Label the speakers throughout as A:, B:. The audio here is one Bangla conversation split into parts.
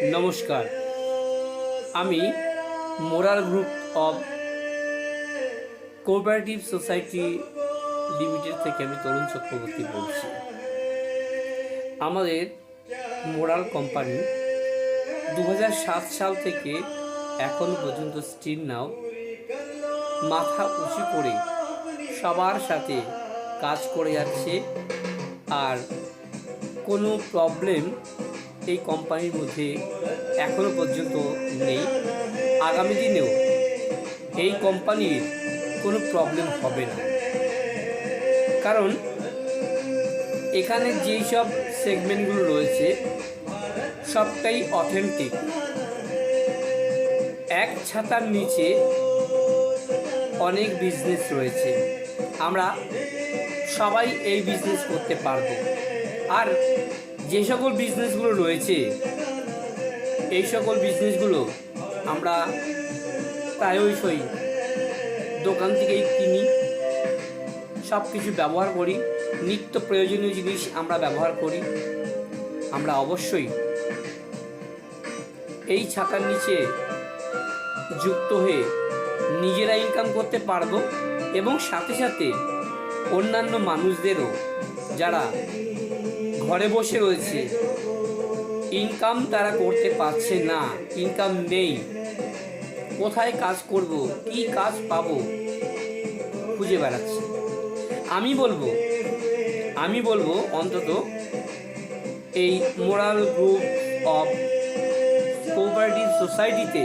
A: নমস্কার, আমি moral group of cooperative society limited থেকে আমি তরুণ চক্রবর্তী বলছি। আমাদের মোরাল কোম্পানি 2007 সাল থেকে এখন পর্যন্ত স্টিল নাও মাথা উঁচু করে সবার সাথে কাজ করে যাচ্ছে। আর কোনো প্রবলেম এই কোম্পানির মধ্যে এখনো পর্যন্ত নেই, আগামী দিনেও এই কোম্পানির কোনো প্রবলেম হবে না। কারণ এখানে যেই সব সেগমেন্টগুলো রয়েছে সবটাই অথেন্টিক। এক ছাতার নিচে অনেক বিজনেস রয়েছে, আমরা সবাই এই বিজনেস করতে পারবো। আর যে সকল বিজনেসগুলো রয়েছে এই সকল বিজনেসগুলো আমরা প্রায়শই দোকান থেকেই কিনি, সব কিছু ব্যবহার করি, নিত্য প্রয়োজনীয় জিনিস আমরা ব্যবহার করি। আমরা অবশ্যই এই ছাতার নিচে যুক্ত হয়ে নিজেরা ইনকাম করতে পারবো এবং সাথে সাথে অন্যান্য মানুষদেরও যারা ঘরে বসে রয়েছে, ইনকাম তারা করতে পারছে না, ইনকাম নেই, কোথায় কাজ করব, কি কাজ পাবো খুঁজে বেড়াচ্ছে। আমি বলবো অন্তত এই মোরাল গ্রুপ অফ কোঅপারেটিভ সোসাইটিতে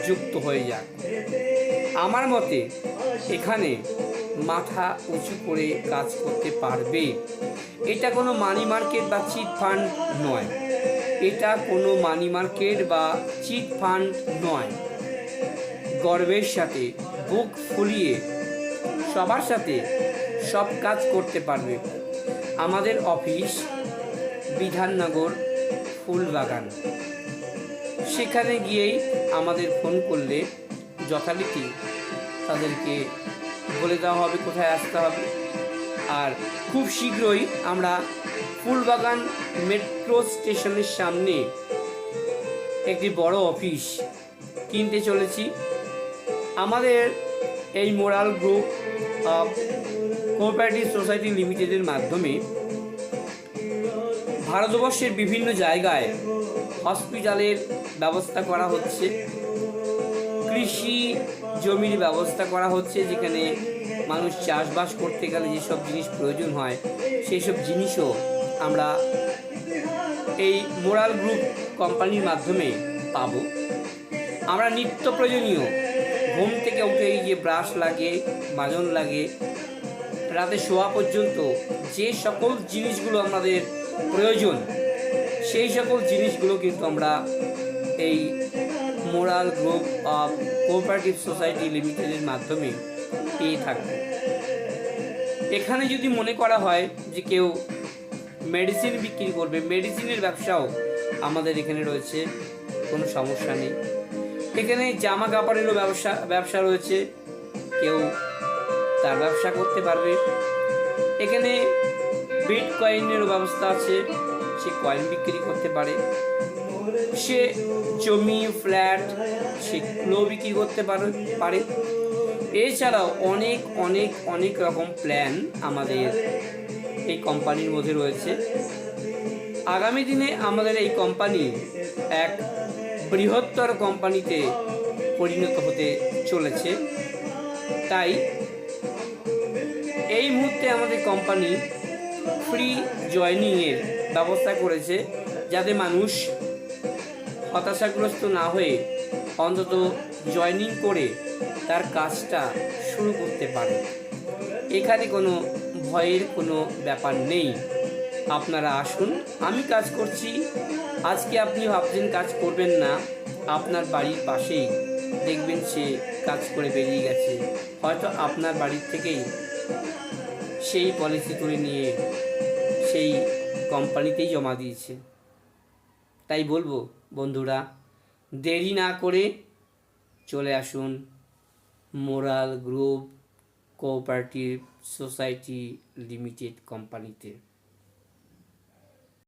A: যুক্ত হয়ে যাক। আমার মতে এখানে মাথা উঁচু করে কাজ করতে পারবে। এটা কোনো মানি মার্কেট বা চিট ফান্ড নয়, এটা কোনো মানি মার্কেট বা চিট ফান্ড নয়। গর্বের সাথে বুক ফুলিয়ে সবার সাথে সব কাজ করতে পারবে। আমাদের অফিস বিধাননগর ফুলবাগান, সেখানে গিয়েই আমাদের ফোন করলে যথারীতি তাদেরকে বলে দেওয়া হবে কোথায় আসতে হবে। আর খুব শীঘ্রই আমরা ফুলবাগান মেট্রো স্টেশনের সামনে একটি বড় অফিস কিনতে চলেছি। আমাদের এই moral group of cooperative society লিমিটেডের মাধ্যমে ভারতবর্ষের বিভিন্ন জায়গায় হসপিটালের ব্যবস্থা করা হচ্ছে, কৃষি জমির ব্যবস্থা করা হচ্ছে, যেখানে মানুষ চাষবাস করতে গেলে যেসব জিনিস প্রয়োজন হয় সেই সব জিনিসও আমরা এই মোরাল গ্রুপ কোম্পানির মাধ্যমে পাব। আমরা নিত্য প্রয়োজনীয় ঘুম থেকে উঠেই যে ব্রাশ লাগে, মাজন লাগে, রাতে শোয়া পর্যন্ত যে সকল জিনিসগুলো আমাদের প্রয়োজন সেই সকল জিনিসগুলো কিন্তু আমরা এই moral group of cooperative society লিমিটেডের মাধ্যমে পেয়ে থাকব। এখানে যদি মনে করা হয় যে কেউ মেডিসিন বিক্রি করবে, মেডিসিনের ব্যবসাও আমাদের এখানে রয়েছে, কোনো সমস্যা নেই। এখানে জামা কাপড়েরও ব্যবসা রয়েছে, কেউ তার ব্যবসা করতে পারবে। এখানে বিটকয়েনেরও ব্যবস্থা আছে, সে কয়েন বিক্রি করতে পারে, সে জমি ফ্ল্যাট সেগুলো বিক্রি করতে পারে। এছাড়াও অনেক অনেক অনেক রকম প্ল্যান আমাদের এই কোম্পানির মধ্যে রয়েছে। আগামী দিনে আমাদের এই কোম্পানি এক বৃহত্তর কোম্পানিতে পরিণত হতে চলেছে। তাই এই মুহূর্তে আমাদের কোম্পানি ফ্রি জয়েনিংয়ের ব্যবস্থা করেছে, যাতে মানুষ হতাশাগ্রস্ত না হয়ে অন্তত জয়েনিং করে তার কাজটা শুরু করতে পারে। এখানে কোনো ভয়ের কোনো ব্যাপার নেই। আপনারা আসুন, আমি কাজ করছি। আজকে আপনি ভাবছেন কাজ করবেন না, আপনার বাড়ির পাশেই দেখবেন সে কাজ করে বেরিয়ে গেছে, হয়তো আপনার বাড়ির থেকেই সেই পলিসি করে নিয়ে সেই কোম্পানিতেই জমা দিয়েছে। তাই বলবো বন্ধুরা, দেরি না করে চলে আসুন moral group cooperative society limited কোম্পানিতে।